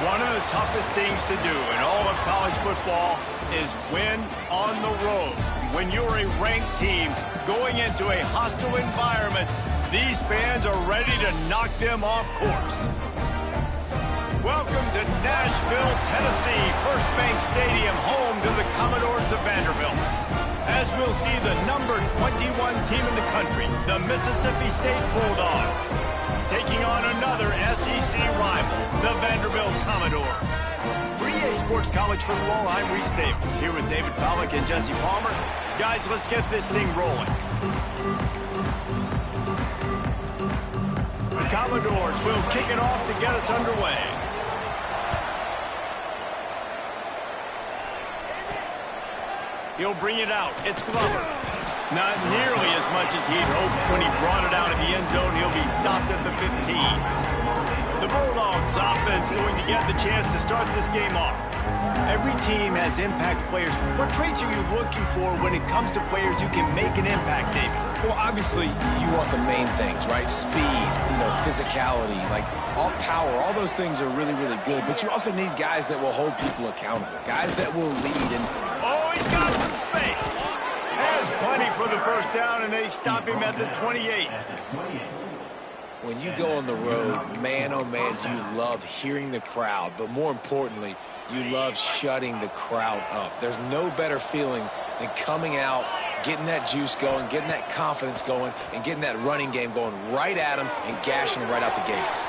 One of the toughest things to do in all of college football is win on the road. When you're a ranked team going into a hostile environment, these fans are ready to knock them off course. Welcome to Nashville, Tennessee, First Bank Stadium, home to the Commodores of Vanderbilt. As we'll see the number 21 team in the country, the Mississippi State Bulldogs, taking on another SEC rival, the Vanderbilt Commodores. For EA Sports College Football, I'm Reese Davis, here with David Pollack and Jesse Palmer. Guys, let's get this thing rolling. The Commodores will kick it off to get us underway. He'll bring it out. It's Glover. Not nearly as much as he'd hoped when he brought it out of the end zone. He'll be stopped at the 15. The Bulldogs offense going to get the chance to start this game off. Every team has impact players. What traits are you looking for when it comes to players who can make an impact, David? Well, obviously, you want the main things, right? Speed, physicality, like all power. All those things are really, really good. But you also need guys that will hold people accountable, guys that will lead. And oh, he's got some space. Has plenty for the first down, and they stop him at the 28. When you go on the road, man, oh man, you love hearing the crowd. But more importantly, you love shutting the crowd up. There's no better feeling than coming out, getting that juice going, getting that confidence going, and getting that running game going right at him and gashing him right out the gates.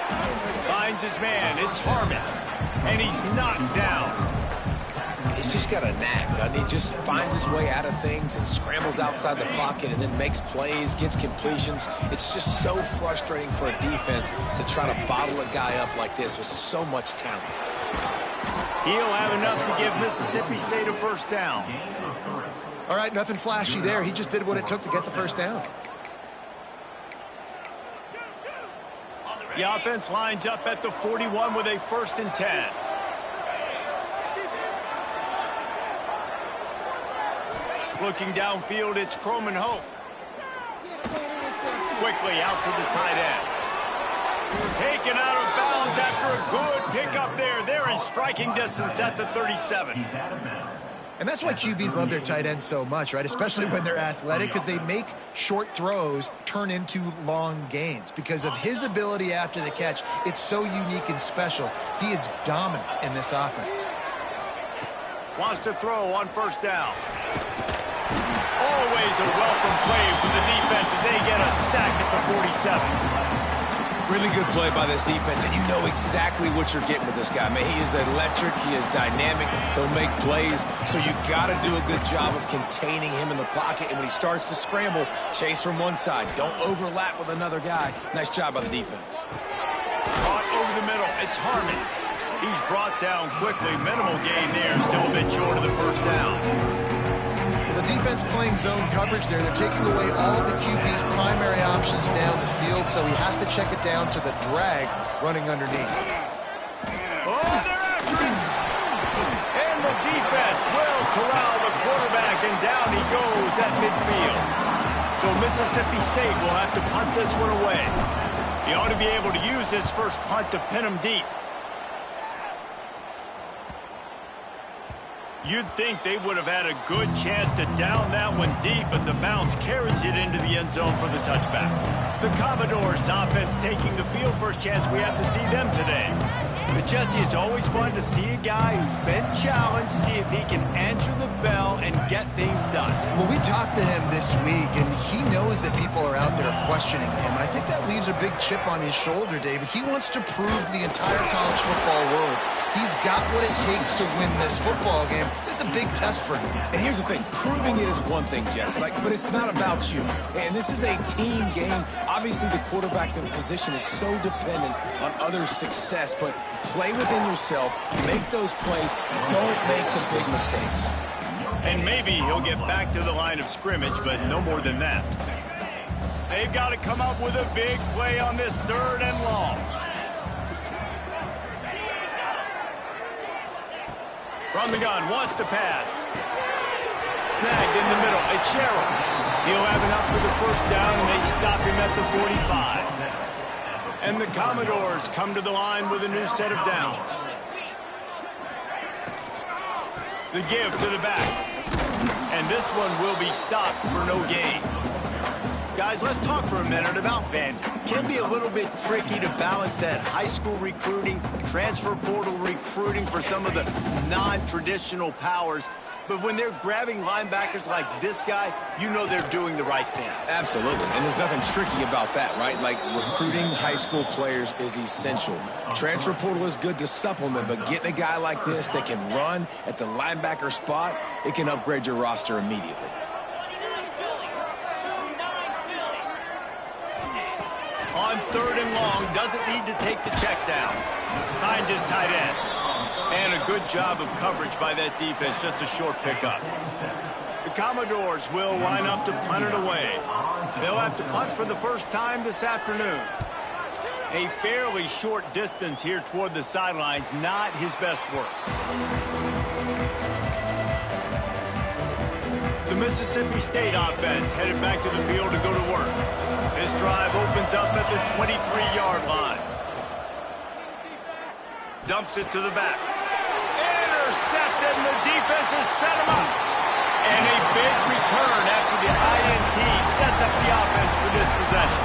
Finds his man. It's Harmon. And he's knocked down. He's just got a knack, doesn't he? Just finds his way out of things and scrambles outside the pocket and then makes plays, gets completions. It's just so frustrating for a defense to try to bottle a guy up like this with so much talent. He'll have enough to give Mississippi State a first down. All right, nothing flashy there. He just did what it took to get the first down. The offense lines up at the 41 with a 1st and 10. Looking downfield, it's Croman Hoke. Quickly out to the tight end. Taken out of bounds after a good pickup there. They're in striking distance at the 37. And that's why QBs love their tight ends so much, right? Especially when they're athletic, because they make short throws turn into long gains. Because of his ability after the catch, it's so unique and special. He is dominant in this offense. Wants to throw on 1st down. Always a welcome play for the defense as they get a sack at the 47. Really good play by this defense, and you know exactly what you're getting with this guy, man. He is electric. He is dynamic. He'll make plays, so you got to do a good job of containing him in the pocket. And when he starts to scramble, chase from one side. Don't overlap with another guy. Nice job by the defense. Caught over the middle. It's Harmon. He's brought down quickly. Minimal gain there. Still a bit short of the 1st down. The defense playing zone coverage there. They're taking away all of the QB's primary options down the field, so he has to check it down to the drag running underneath. Oh, they're after him! And the defense will corral the quarterback, and down he goes at midfield. So Mississippi State will have to punt this one away. He ought to be able to use this first punt to pin him deep. You'd think they would have had a good chance to down that one deep, but the bounce carries it into the end zone for the touchback. The Commodores offense taking the field. First chance we have to see them today. But Jesse, it's always fun to see a guy who's been challenged, see if he can answer the bell and get things done. Well, we talked to him this week, and he knows that people are out there questioning him. I think that leaves a big chip on his shoulder, David. He wants to prove to the entire college football world he's got what it takes to win this football game. This is a big test for him. And here's the thing. Proving it is one thing, Jesse, but it's not about you. And this is a team game. Obviously, the quarterback position is so dependent on others' success, but play within yourself, make those plays, don't make the big mistakes. And maybe he'll get back to the line of scrimmage, but no more than that. They've got to come up with a big play on this 3rd and long. From the gun, wants to pass. Snagged in the middle. It's Sherrill. He'll have enough for the first down, and they stop him at the 45. And the Commodores come to the line with a new set of downs. The give to the back. And this one will be stopped for no gain. Guys, let's talk for a minute about Vandy. Can be a little bit tricky to balance that high school recruiting, transfer portal recruiting for some of the non-traditional powers. But when they're grabbing linebackers like this guy, you know they're doing the right thing. Absolutely, and there's nothing tricky about that, right? Like, recruiting high school players is essential. Transfer portal is good to supplement, but getting a guy like this that can run at the linebacker spot, it can upgrade your roster immediately. On 3rd and long, doesn't need to take the check down. Finds his tight end. And a good job of coverage by that defense, just a short pickup. The Commodores will line up to punt it away. They'll have to punt for the first time this afternoon. A fairly short distance here toward the sidelines, not his best work. The Mississippi State offense headed back to the field to go to work. This drive opens up at the 23-yard line. Dumps it to the back. Intercepted, and the defense has set him up. And a big return after the INT sets up the offense for this possession.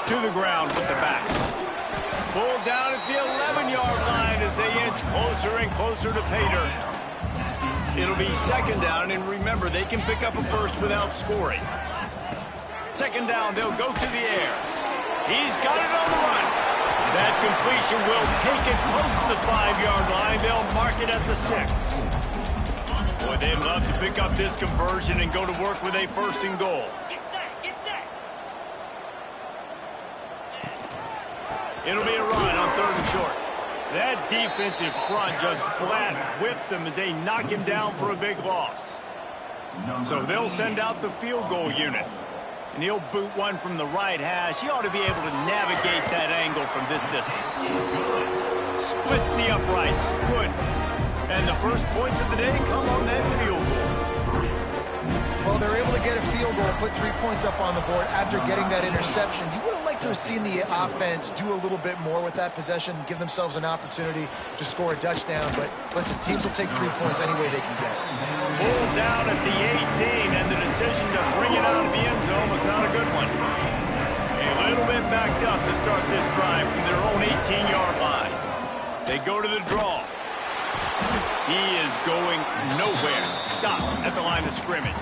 To the ground with the back. Pulled down at the 11-yard line as they inch closer and closer to pay dirt. It'll be 2nd down, and remember, they can pick up a first without scoring. 2nd down, they'll go to the air. He's got it on the run. That completion will take it close to the 5-yard line. They'll mark it at the 6. Boy, they'd love to pick up this conversion and go to work with a 1st and goal. It'll be a run on 3rd and short. That defensive front just flat whipped them as they knock him down for a big loss. So they'll send out the field goal unit. And he'll boot one from the right hash. He ought to be able to navigate that angle from this distance. Splits the uprights. Good. And the first points of the day come on that field goal. Well, they're able to get a field goal, put 3 points up on the board after getting that interception. You would have liked to have seen the offense do a little bit more with that possession, give themselves an opportunity to score a touchdown. But listen, teams will take 3 points any way they can get. Pulled down at the 18, and the decision to bring it out of the end zone was not a good one. A little bit backed up to start this drive from their own 18-yard line. They go to the draw. He is going nowhere. Stop at the line of scrimmage.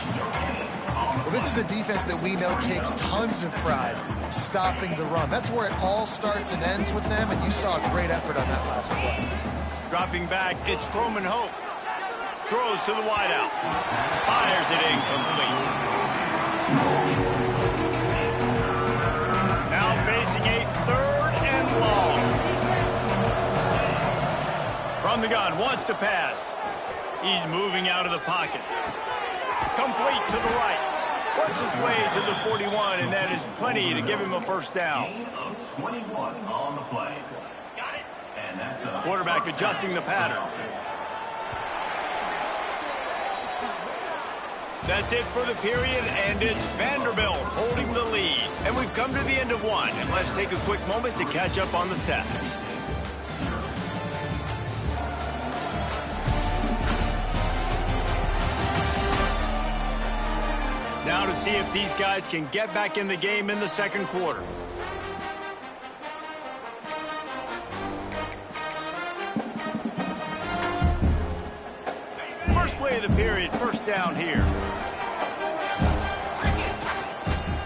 Well, this is a defense that we know takes tons of pride stopping the run. That's where it all starts and ends with them, and you saw a great effort on that last play. Dropping back, it's Croman Hope. Throws to the wideout. Fires it incomplete. Now facing a 3rd and long. From the gun, wants to pass. He's moving out of the pocket. Complete to the right. Works his way to the 41, and that is plenty to give him a 1st down. 21 on the play. Quarterback adjusting the pattern. That's it for the period, and it's Vanderbilt holding the lead. And we've come to the end of one, and let's take a quick moment to catch up on the stats. Now to see if these guys can get back in the game in the 2nd quarter. First play of the period, 1st down here.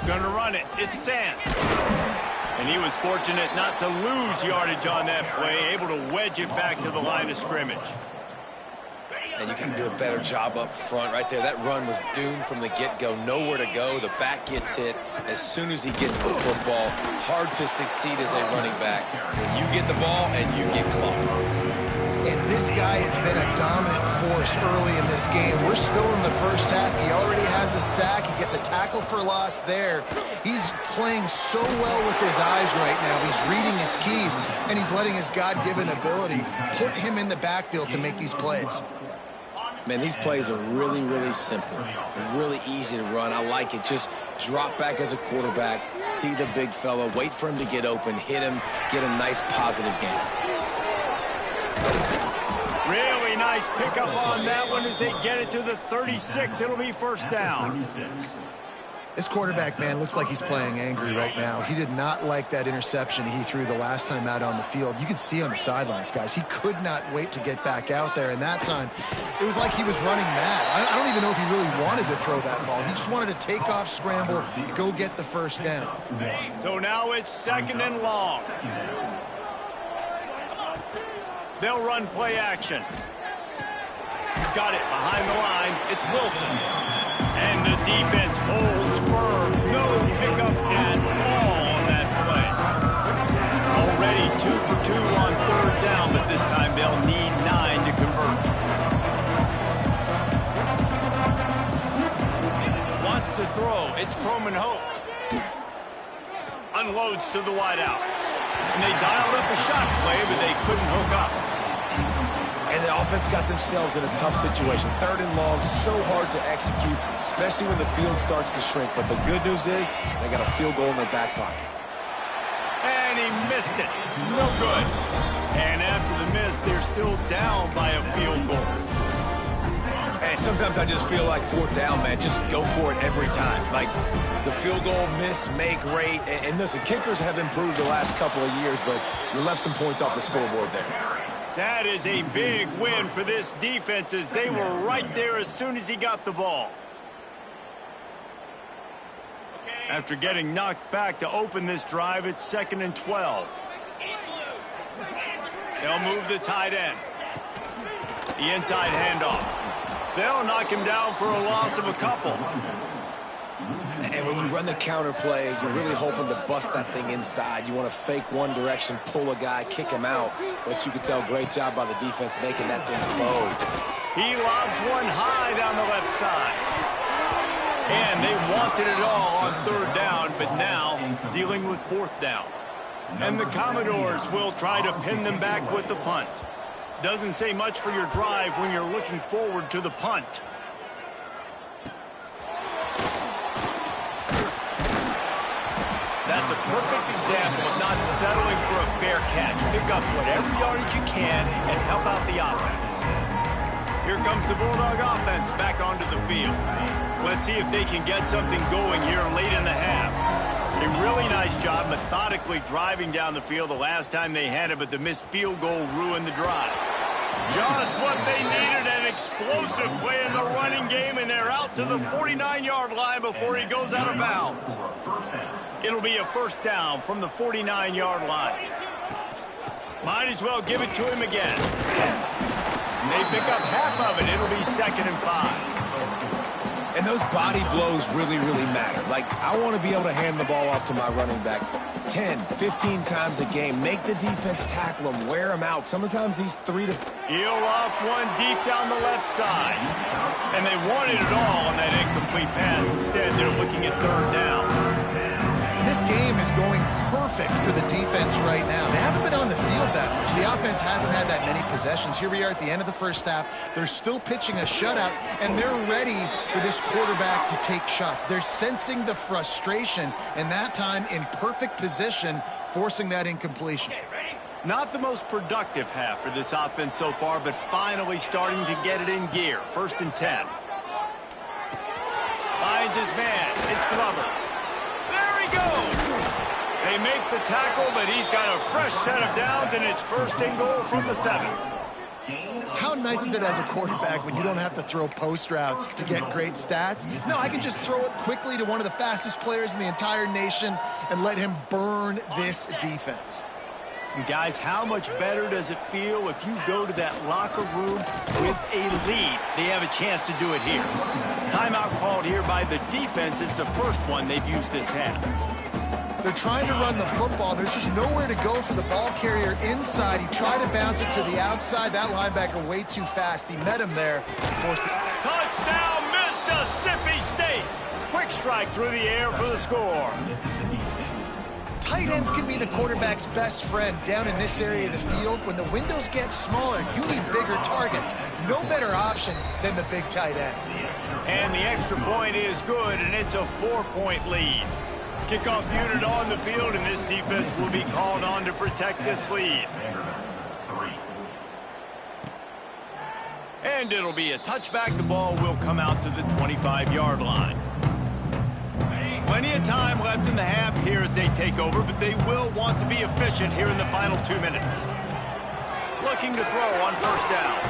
Gonna run it, it's Sands. And he was fortunate not to lose yardage on that play, able to wedge it back to the line of scrimmage. And you can do a better job up front right there. That run was doomed from the get-go. Nowhere to go. The back gets hit as soon as he gets the football. Hard to succeed as a running back when you get the ball and you get clocked. And this guy has been a dominant force early in this game. We're still in the 1st half. He already has a sack. He gets a tackle for loss there. He's playing so well with his eyes right now. He's reading his keys, and he's letting his God-given ability put him in the backfield to make these plays. Man, these plays are really, really simple. They're really easy to run. I like it. Just drop back as a quarterback, see the big fella, wait for him to get open, hit him, get a nice positive gain. Really nice pickup on that one as they get it to the 36. It'll be first down. This quarterback, man, looks like he's playing angry right now. He did not like that interception he threw the last time out on the field. You could see on the sidelines, guys. He could not wait to get back out there, and that time it was like he was running mad. I don't even know if he really wanted to throw that ball. He just wanted to take off, scramble, go get the first down. So now it's second and long. They'll run play action. Got it behind the line. It's Wilson. And the defense holds firm. No pickup at all on that play. Already 2 for 2 on third down, but this time they'll need 9 to convert. Wants to throw. It's Croman Hope. Unloads to the wideout. And they dialed up a shot play, but they couldn't hook up. And the offense got themselves in a tough situation. Third and long, so hard to execute, especially when the field starts to shrink. But the good news is they got a field goal in their back pocket. And he missed it. No good. And after the miss, they're still down by a field goal. And sometimes I just feel like fourth down, man, just go for it every time. Like the field goal, miss, make, rate. And listen, kickers have improved the last couple of years, but you left some points off the scoreboard there. That is a big win for this defense as they were right there as soon as he got the ball. After getting knocked back to open this drive, it's second and 12. They'll move the tight end. The inside handoff. They'll knock him down for a loss of a couple. And when you run the counter play, you're really hoping to bust that thing inside. You want to fake one direction, pull a guy, kick him out. But you can tell, great job by the defense making that thing low. He lobs one high down the left side. And they wanted it all on third down, but now dealing with fourth down. And the Commodores will try to pin them back with the punt. Doesn't say much for your drive when you're looking forward to the punt. That's a perfect example of not settling for a fair catch. Pick up whatever yardage you can and help out the offense. Here comes the Bulldog offense back onto the field. Let's see if they can get something going here late in the half. A really nice job methodically driving down the field the last time they had it, but the missed field goal ruined the drive. Just what they needed, an explosive play in the running game, and they're out to the 49-yard line before he goes out of bounds. It'll be a first down from the 49-yard line. Might as well give it to him again. They pick up half of it. It'll be second and 5. And those body blows really, really matter. Like, I want to be able to hand the ball off to my running back 10, 15 times a game. Make the defense tackle them, wear them out. Sometimes these 3 to... Heel off one deep down the left side. And they wanted it all on that incomplete pass. Instead, they're looking at third down. This game is going perfect for the defense right now. They haven't been on the field that much. The offense hasn't had that many possessions. Here we are at the end of the first half. They're still pitching a shutout, and they're ready for this quarterback to take shots. They're sensing the frustration, and that time in perfect position, forcing that incompletion. Not the most productive half for this offense so far, but finally starting to get it in gear. First and 10. Finds his man. It's Glover. There he goes. They make the tackle, but he's got a fresh set of downs, and it's first and goal from the 7. How nice is it as a quarterback when you don't have to throw post routes to get great stats? No, I can just throw it quickly to one of the fastest players in the entire nation and let him burn this defense. And guys, how much better does it feel if you go to that locker room with a lead? They have a chance to do it here. Timeout called here by the defense. It's the first one they've used this half. They're trying to run the football. There's just nowhere to go for the ball carrier inside. He tried to bounce it to the outside. That linebacker way too fast. He met him there and forced it. Touchdown, Mississippi State. Quick strike through the air for the score. tight ends can be the quarterback's best friend down in this area of the field. When the windows get smaller, you need bigger targets. No better option than the big tight end. And the extra point is good, and it's a 4-point lead. Kickoff unit on the field, and this defense will be called on to protect this lead. And it'll be a touchback. The ball will come out to the 25-yard line. Plenty of time left in the half here as they take over, but they will want to be efficient here in the final 2 minutes. Looking to throw on first down.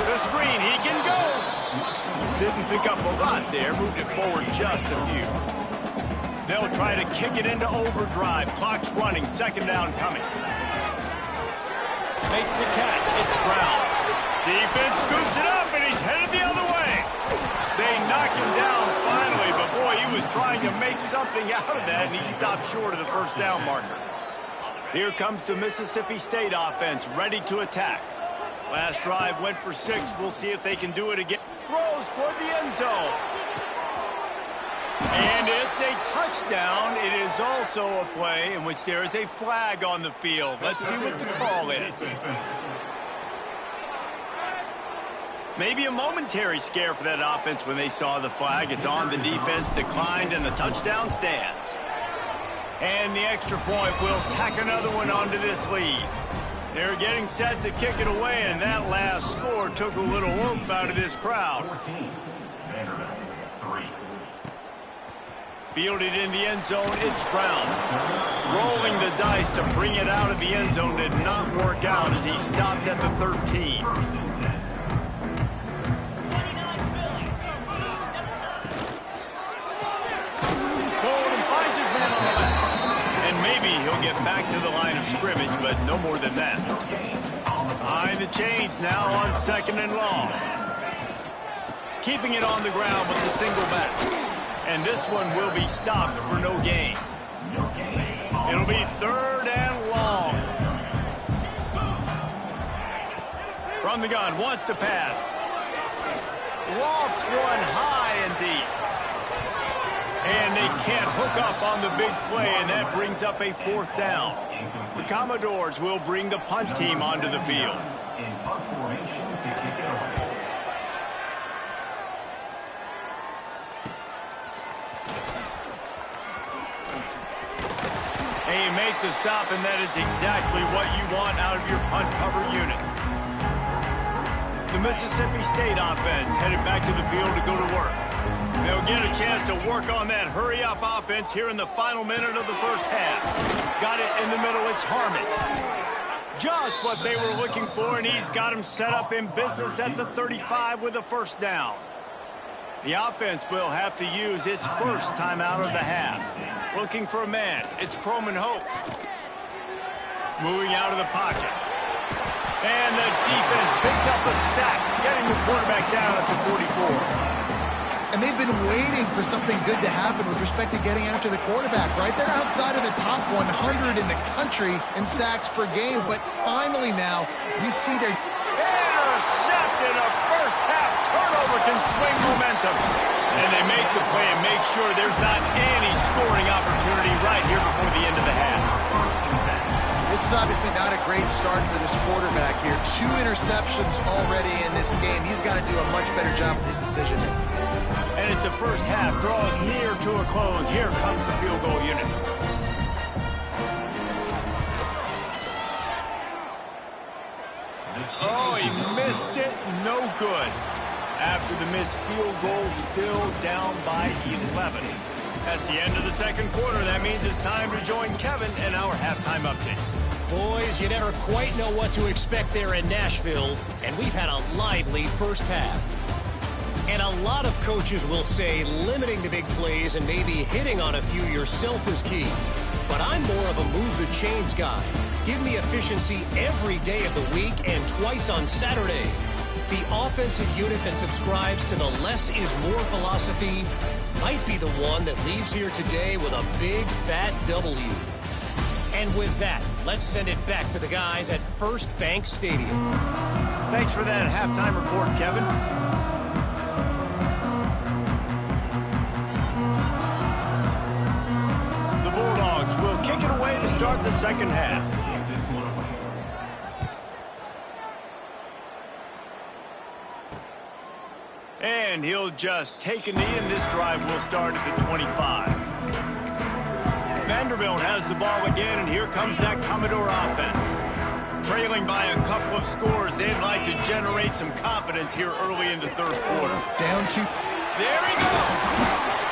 The screen, he can go. Didn't pick up a lot there, moved it forward just a few. They'll try to kick it into overdrive. Clock's running, second down coming. Makes the catch, it's Brown. Defense scoops it up, and he's headed the other way. They knock him down finally, but boy, he was trying to make something out of that, and he stopped short of the first down marker. Here comes the Mississippi State offense, ready to attack. Last drive went for 6. We'll see if they can do it again. Throws toward the end zone. And it's a touchdown. It is also a play in which there is a flag on the field. Let's see what the call is. Maybe a momentary scare for that offense when they saw the flag. It's on, the defense declined, and the touchdown stands. And the extra point will tack another one onto this lead. They're getting set to kick it away, and that last score took a little oomph out of this crowd. 14, Vanderbilt, 3. Fielded in the end zone, it's Brown. Rolling the dice to bring it out of the end zone did not work out as he stopped at the 13. He'll get back to the line of scrimmage, but no more than that. Behind the chains now on second and long. Keeping it on the ground with the single back. And this one will be stopped for no gain. It'll be third and long. From the gun, wants to pass. Lofts one high and deep. And they can't hook up on the big play, and that brings up a fourth down. The Commodores will bring the punt team onto the field. In punt formation to kick it away. They make the stop, and that is exactly what you want out of your punt cover unit. The Mississippi State offense headed back to the field to go to work. They'll get a chance to work on that hurry-up offense here in the final minute of the first half. Got it in the middle, it's Harmon. Just what they were looking for, and he's got him set up in business at the 35 with a first down. The offense will have to use its first timeout of the half. Looking for a man, it's Croman Hope. Moving out of the pocket. And the defense picks up a sack, getting the quarterback down at the 44. And they've been waiting for something good to happen with respect to getting after the quarterback, right? They're outside of the top 100 in the country in sacks per game, but finally now you see their intercepted. A first half turnover can swing momentum. And they make the play and make sure there's not any scoring opportunity right here before the end of the half. This is obviously not a great start for this quarterback here. 2 interceptions already in this game. He's got to do a much better job with his decision. And as the first half draws near to a close, here comes the field goal unit. Oh, he missed it. No good. After the missed field goal, still down by 11. That's the end of the second quarter. That means it's time to join Kevin in our halftime update. Boys, you never quite know what to expect there in Nashville, and we've had a lively first half. And a lot of coaches will say limiting the big plays and maybe hitting on a few yourself is key. But I'm more of a move the chains guy. Give me efficiency every day of the week and twice on Saturday. The offensive unit that subscribes to the less is more philosophy might be the one that leaves here today with a big fat W. And with that, let's send it back to the guys at First Bank Stadium. Thanks for that halftime report, Kevin. The Bulldogs will kick it away to start the second half. And he'll just take a knee, and this drive will start at the 25. Vanderbilt has the ball again, and here comes that Commodore offense. Trailing by a couple of scores, they'd like to generate some confidence here early in the third quarter. Down two. There he goes.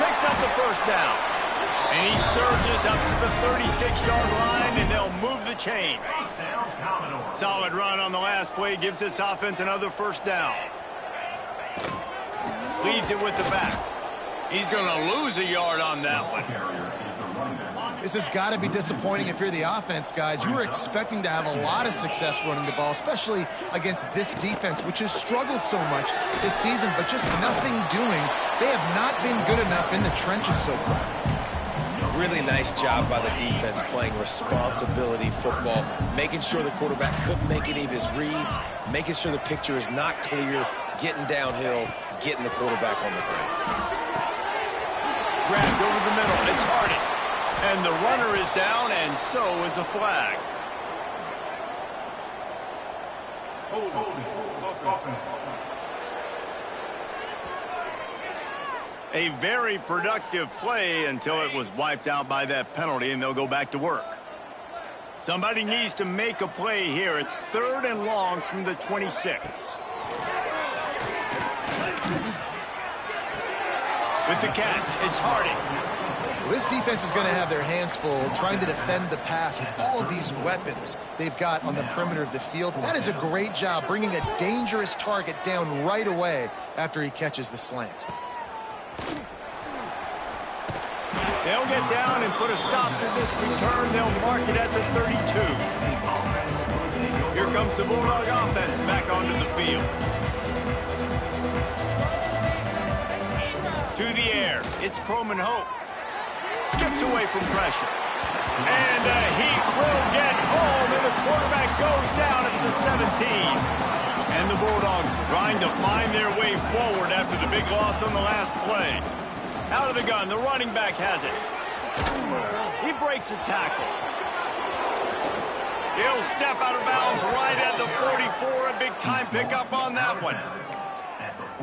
Picks up the first down. And he surges up to the 36-yard line, and they'll move the chain. Solid run on the last play, gives this offense another first down. Leaves it with the back. He's going to lose a yard on that one. This has got to be disappointing if you're the offense, guys. You were expecting to have a lot of success running the ball, especially against this defense, which has struggled so much this season, but just nothing doing. They have not been good enough in the trenches so far. Really nice job by the defense playing responsibility football, making sure the quarterback couldn't make any of his reads, making sure the picture is not clear, getting downhill, getting the quarterback on the ground. Grabbed over the middle. It's Harding. And the runner is down, and so is a flag. A very productive play until it was wiped out by that penalty, and they'll go back to work. Somebody needs to make a play here. It's 3rd and long from the 26. With the catch, it's Harding. Well, this defense is going to have their hands full trying to defend the pass with all of these weapons they've got on the perimeter of the field. That is a great job bringing a dangerous target down right away after he catches the slant. They'll get down and put a stop to this return. They'll mark it at the 32. Here comes the Bulldog offense back onto the field. To the air, it's Croman Hope. Skips away from pressure. And he will get home, and the quarterback goes down at the 17. And the Bulldogs trying to find their way forward after the big loss on the last play. Out of the gun, the running back has it. He breaks a tackle. He'll step out of bounds right at the 44. A big-time pickup on that one.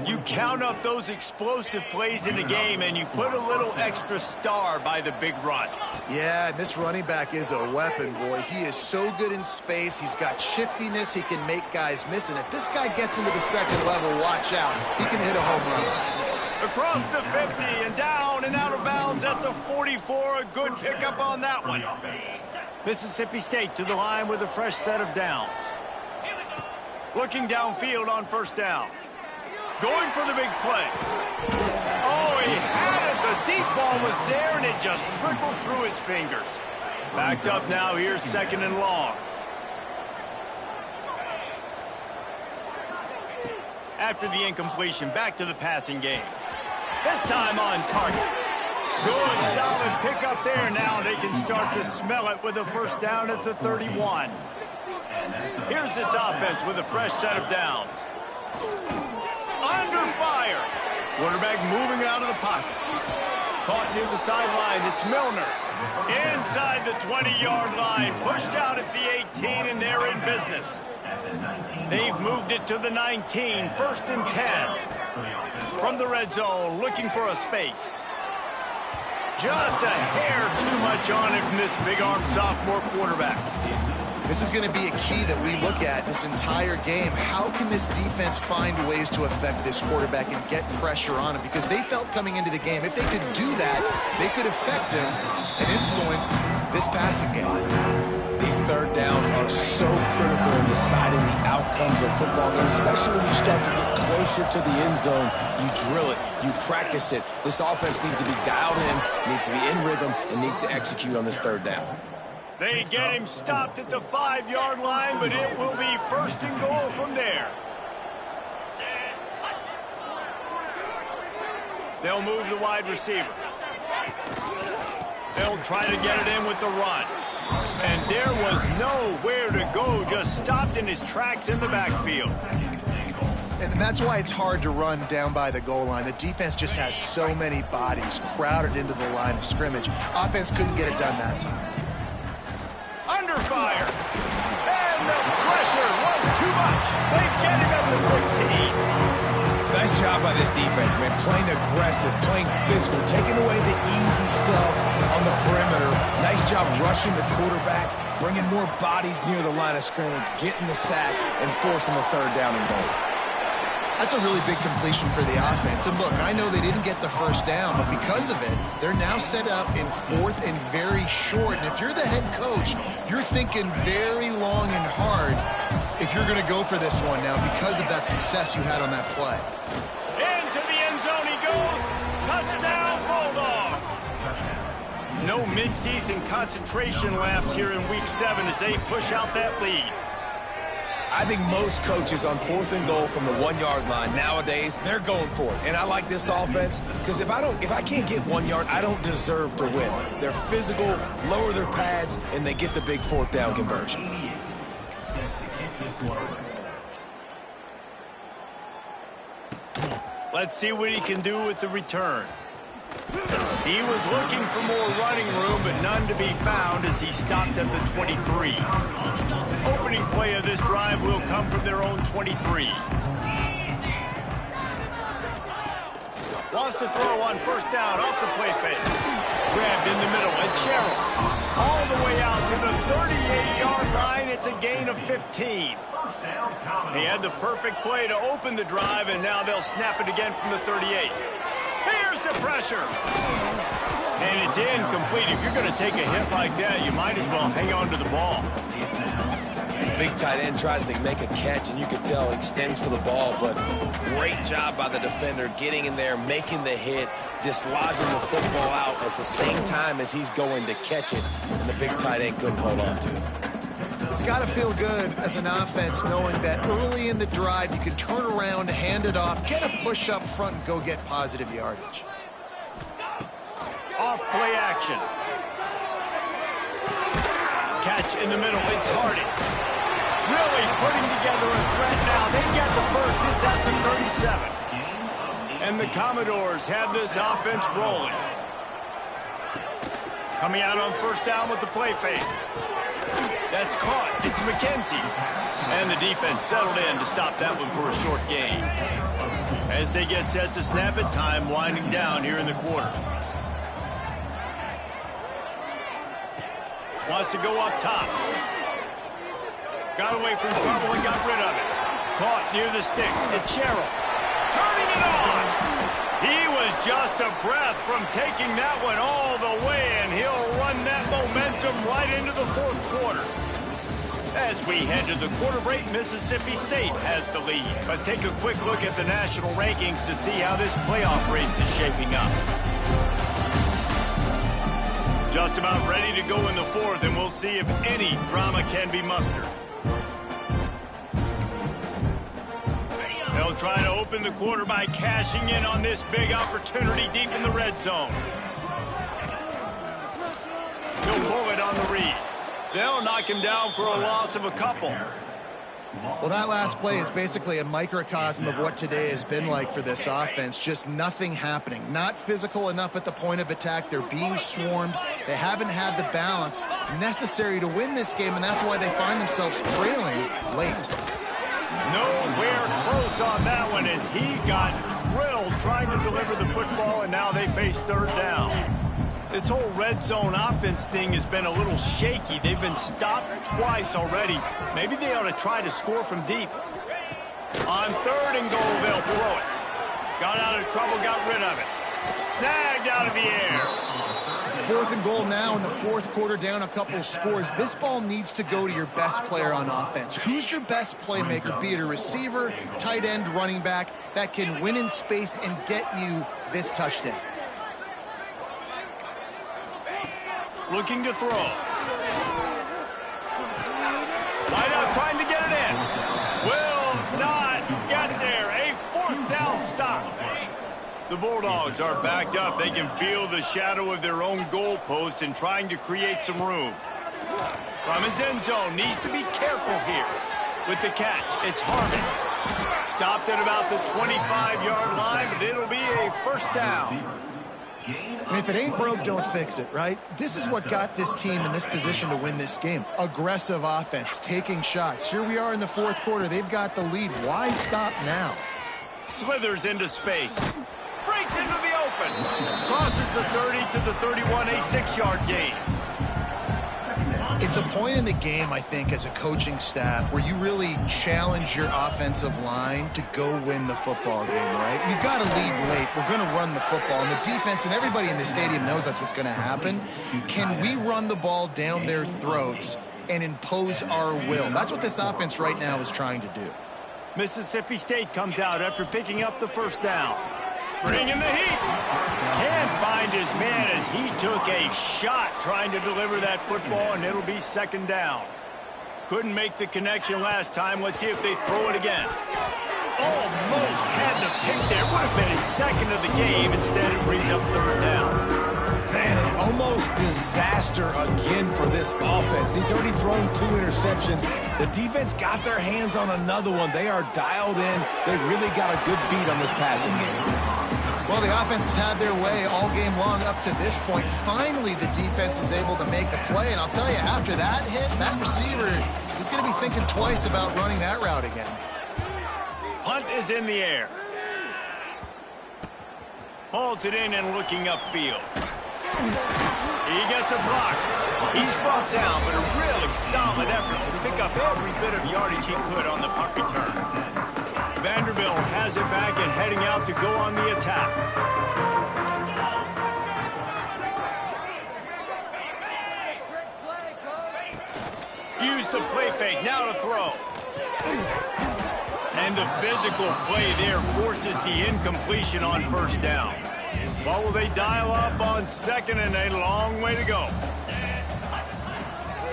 You count up those explosive plays in the game, and you put a little extra star by the big run. Yeah, and this running back is a weapon, boy. He is so good in space. He's got shiftiness. He can make guys miss. And if this guy gets into the second level, watch out. He can hit a home run. Across the 50 and down and out of bounds at the 44. A good pickup on that one. Mississippi State to the line with a fresh set of downs. Looking downfield on first down. Going for the big play. Oh, he had it. The deep ball was there, and it just trickled through his fingers. Backed up now. Here's 2nd and long. After the incompletion, back to the passing game. This time on target. Good, solid pickup there. Now they can start to smell it with a first down at the 31. Here's this offense with a fresh set of downs. Under fire. Quarterback moving out of the pocket. Caught near the sideline. It's Milner. Inside the 20-yard line. Pushed out at the 18, and they're in business. They've moved it to the 19. 1st and 10. From the red zone, looking for a space. Just a hair too much on it from this big-armed sophomore quarterback. This is going to be a key that we look at this entire game. How can this defense find ways to affect this quarterback and get pressure on him? Because they felt coming into the game, if they could do that, they could affect him and influence this passing game. These third downs are so critical in deciding the outcomes of football games, especially when you start to get closer to the end zone. You drill it, you practice it. This offense needs to be dialed in, needs to be in rhythm, and needs to execute on this third down. They get him stopped at the 5-yard line, but it will be 1st and goal from there. They'll move the wide receiver. They'll try to get it in with the run. And there was nowhere to go, just stopped in his tracks in the backfield. And that's why it's hard to run down by the goal line. The defense just has so many bodies crowded into the line of scrimmage. Offense couldn't get it done that time. under fire. And the pressure was too much. They get him at the 15. Nice job by this defense, man. Playing aggressive, playing physical, taking away the easy stuff on the perimeter. Nice job rushing the quarterback, bringing more bodies near the line of scrimmage, getting the sack, and forcing the third down and goal. That's a really big completion for the offense. And look, I know they didn't get the first down, but because of it, they're now set up in fourth and very short. And if you're the head coach, you're thinking very long and hard if you're going to go for this one now because of that success you had on that play. Into the end zone he goes. Touchdown, Bulldogs. No midseason concentration lapse here in Week 7 as they push out that lead. I think most coaches on 4th and goal from the 1-yard line nowadays, they're going for it. And I like this offense because if I can't get 1 yard, I don't deserve to win. They're physical, lower their pads, and they get the big 4th down conversion. Let's see what he can do with the return. He was looking for more running room, but none to be found as he stopped at the 23. Opening play of this drive will come from their own 23. Wants to throw on first down off the play fake. Grabbed in the middle, and Sherrill all the way out to the 38-yard line. It's a gain of 15. He had the perfect play to open the drive, and now they'll snap it again from the 38. Here's the pressure. And it's incomplete. If you're going to take a hit like that, you might as well hang on to the ball. Big tight end tries to make a catch, and you can tell he extends for the ball, but great job by the defender getting in there, making the hit, dislodging the football out at the same time as he's going to catch it, and the big tight end couldn't hold on to it. It's got to feel good as an offense knowing that early in the drive you can turn around, hand it off, get a push up front, and go get positive yardage. Off play action. Catch in the middle. It's Hardy. Really putting together a threat now. They get the first. It's at the 37. And the Commodores have this offense rolling. Coming out on first down with the play fake. That's caught. It's McKenzie. And the defense settled in to stop that one for a short gain. As they get set to snap it, time winding down here in the quarter. Wants to go up top. Got away from trouble and got rid of it. Caught near the sticks. It's Sherrill. Turning it on. He was just a breath from taking that one all the way, and he'll run that momentum right into the fourth quarter. As we head to the quarter break, Mississippi State has the lead. Let's take a quick look at the national rankings to see how this playoff race is shaping up. Just about ready to go in the fourth, and we'll see if any drama can be mustered. They'll try to open the quarter by cashing in on this big opportunity deep in the red zone. He'll pull it on the read. They'll knock him down for a loss of a couple. Well, that last play is basically a microcosm of what today has been like for this offense. Just nothing happening. Not physical enough at the point of attack. They're being swarmed. They haven't had the balance necessary to win this game, and that's why they find themselves trailing late. Nowhere close on that one as he got drilled trying to deliver the football, and now they face third down. This whole red zone offense thing has been a little shaky. They've been stopped twice already. Maybe they ought to try to score from deep. On third and goal, they'll throw it. Got out of trouble, got rid of it. Snagged out of the air. Fourth and goal now in the fourth quarter, down a couple of scores. This ball needs to go to your best player on offense. Who's your best playmaker, be it a receiver, tight end, running back, that can win in space and get you this touchdown? Looking to throw. Wideout trying to get it in. Will not get there. A fourth down stop. The Bulldogs are backed up. They can feel the shadow of their own goalpost and trying to create some room. From his end zone, needs to be careful here. With the catch, it's Harmon. Stopped at about the 25-yard line, but it'll be a first down. And if it ain't broke, don't fix it, right? This is what got this team in this position to win this game. Aggressive offense, taking shots. Here we are in the fourth quarter. They've got the lead. Why stop now? Slithers into space. Breaks into the open. Crosses the 30 to the 31, a 6-yard gain. It's a point in the game, I think, as a coaching staff where you really challenge your offensive line to go win the football game, right? You've got to lead late. We're going to run the football. And the defense and everybody in the stadium knows that's what's going to happen. Can we run the ball down their throats and impose our will? That's what this offense right now is trying to do. Mississippi State comes out after picking up the first down. Bringing the heat. Can't find his man as he took a shot trying to deliver that football, and it'll be second down. Couldn't make the connection last time. Let's see if they throw it again. Almost had the pick there. Would have been his second of the game. Instead, it brings up third down. Man, an almost disaster again for this offense. He's already thrown 2 interceptions. The defense got their hands on another one. They are dialed in. They really got a good beat on this passing game. Well, the offense has had their way all game long up to this point. Finally, the defense is able to make a play. And I'll tell you, after that hit, that receiver is going to be thinking twice about running that route again. Punt is in the air. Hauls it in and looking upfield. He gets a block. He's brought down, but a really solid effort to pick up every bit of yardage he could on the punt return. Vanderbilt has it back and heading out to go on the attack. Use the play fake, now to throw. And the physical play there forces the incompletion on first down. What will they dial up on second and a long way to go?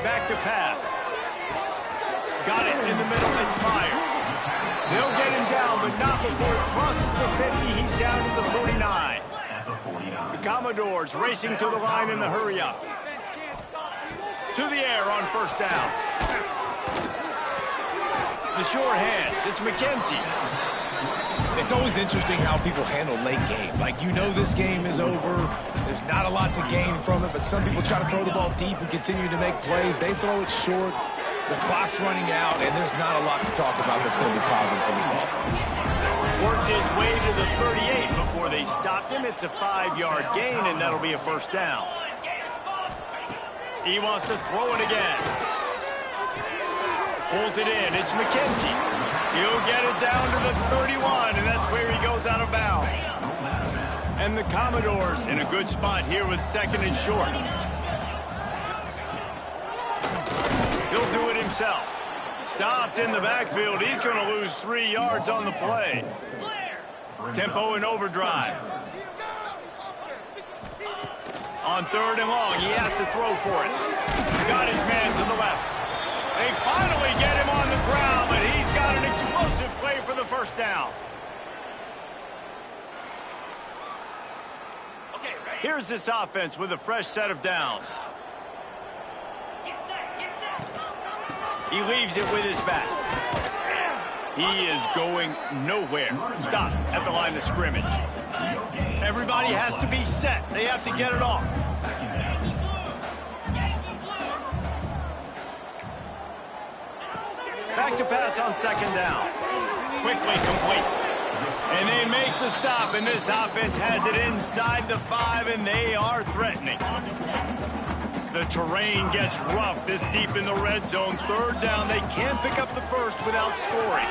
Back to pass. Got it in the middle, it's Meyer. They'll get him down, but not before it crosses the 50. He's down to the 49. The Commodores racing to the line in the hurry-up. To the air on first down. The short hands, it's McKenzie. It's always interesting how people handle late game. Like, you know this game is over. There's not a lot to gain from it, but some people try to throw the ball deep and continue to make plays. They throw it short. The clock's running out, and there's not a lot to talk about that's going to be positive for this offense. Worked his way to the 38 before they stopped him. It's a 5-yard gain, and that'll be a first down. He wants to throw it again. Pulls it in. It's McKenzie. He'll get it down to the 31, and that's where he goes out of bounds. And the Commodores in a good spot here with second and short. He'll do it himself. Stopped in the backfield. He's going to lose 3 yards on the play. Tempo in overdrive. On third and long, he has to throw for it. Got his man to the left. They finally get him on the ground, but he's got an explosive play for the first down. Here's this offense with a fresh set of downs. He leaves it with his back. He is going nowhere. Stop at the line of scrimmage. Everybody has to be set. They have to get it off. Back to pass on second down. Quickly complete. And they make the stop, and this offense has it inside the 5, and they are threatening. The terrain gets rough this deep in the red zone. Third down, they can't pick up the first without scoring.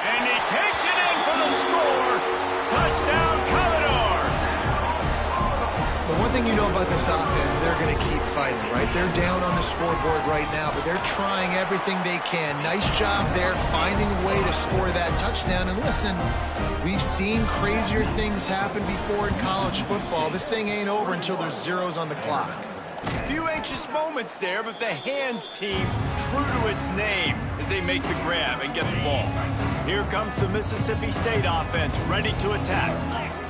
And he takes it in for the score. Touchdown, Commodores. The one thing you know about this offense, they're going to keep fighting, right? They're down on the scoreboard right now, but they're trying everything they can. Nice job there, finding a way to score that touchdown. And listen, we've seen crazier things happen before in college football. This thing ain't over until there's zeros on the clock. A few anxious moments there, but the hands team true to its name as they make the grab and get the ball. Here comes the Mississippi State offense ready to attack.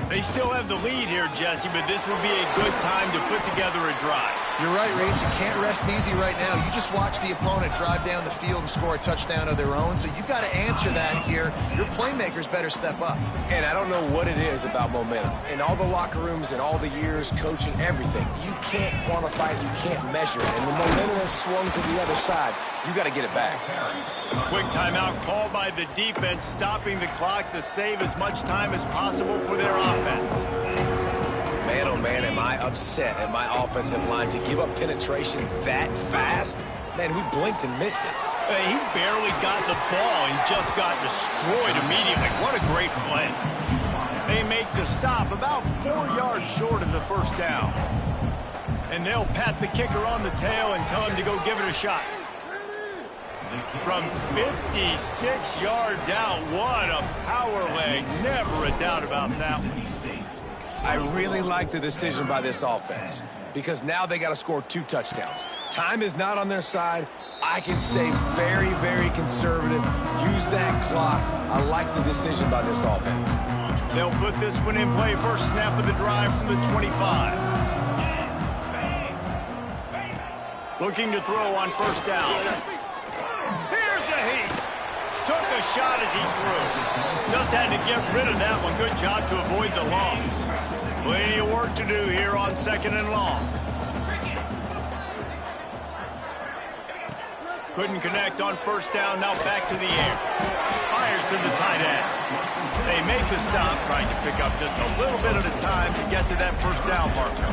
They still have the lead here, Jesse, but this will be a good time to put together a drive. You're right, Reese. You can't rest easy right now. You just watch the opponent drive down the field and score a touchdown of their own, so you've got to answer that here. Your playmakers better step up. And I don't know what it is about momentum. In all the locker rooms and all the years, coaching, everything, you can't quantify it, you can't measure it. And the momentum has swung to the other side. You got to get it back. Quick timeout called by the defense, stopping the clock to save as much time as possible for their offense. Man, oh man, am I upset at my offensive line to give up penetration that fast? Man, we blinked and missed it. He barely got the ball and just got destroyed immediately. What a great play. They make the stop about 4 yards short of the first down. And they'll pat the kicker on the tail and tell him to go give it a shot. From 56 yards out, what a power leg. Never a doubt about that one. I really like the decision by this offense because now they got to score 2 touchdowns. Time is not on their side. I can stay very, very conservative. Use that clock. I like the decision by this offense. They'll put this one in play. First snap of the drive from the 25. Looking to throw on first down. Here's a heat. Took a shot as he threw. Just had to get rid of that one. Good job to avoid the loss. Plenty of work to do here on 2nd and long. Couldn't connect on first down. Now back to the air. Fires to the tight end. They make the stop, trying to pick up just a little bit at a time to get to that first down marker.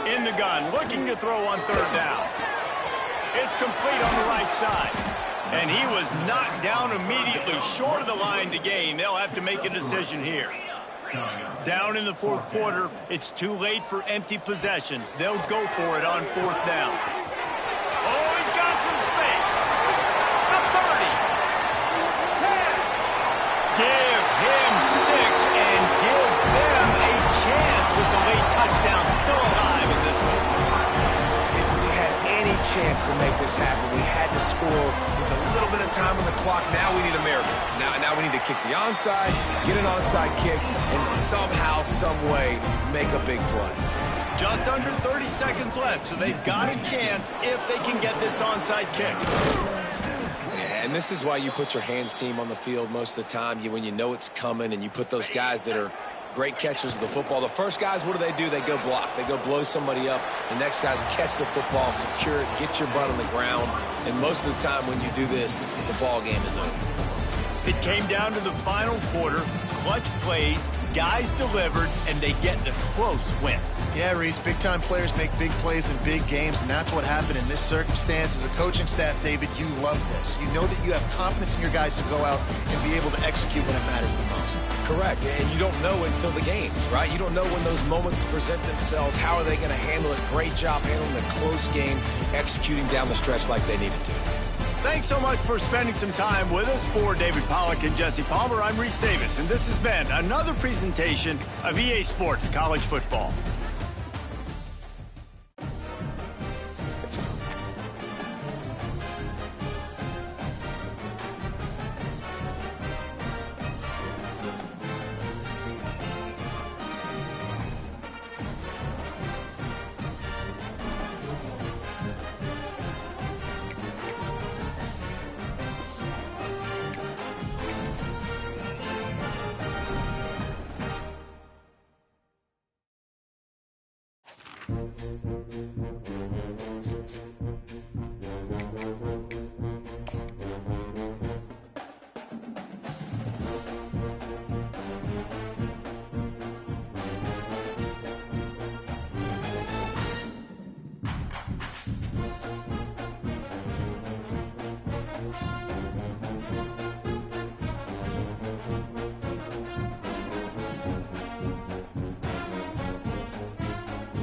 In the gun, looking to throw on 3rd down. It's complete on the right side. And he was knocked down immediately short of the line to gain. They'll have to make a decision here. Down in the 4th quarter, it's too late for empty possessions. They'll go for it on 4th down. Oh, he's got some space. The 30. 10. Give him 6 and give them a chance with the late touchdown still alive in this one. If we had any chance to make this happen, we had to score with a little bit of time on the clock. Now we need a miracle. Now we need to kick the onside, get an onside kick, and somehow, some way, make a big play. Just under 30 seconds left, so they've got a chance if they can get this onside kick. Yeah, and this is why you put your hands team on the field most of the time. When you know it's coming, and you put those guys that are great catchers of the football. The first guys, what do? They go block. They go blow somebody up. The next guys catch the football, secure it, get your butt on the ground. And most of the time when you do this, the ball game is over. It came down to the final quarter. Clutch plays, guys delivered, and they get a close win. Yeah, Reese, big-time players make big plays in big games, and that's what happened in this circumstance. As a coaching staff, David, you love this. You know that you have confidence in your guys to go out and be able to execute when it matters the most. Correct, and you don't know until the games, right? You don't know when those moments present themselves. How are they going to handle it? Great job handling a close game, executing down the stretch like they needed to. Thanks so much for spending some time with us. For David Pollack and Jesse Palmer, I'm Reese Davis, and this has been another presentation of EA Sports College Football.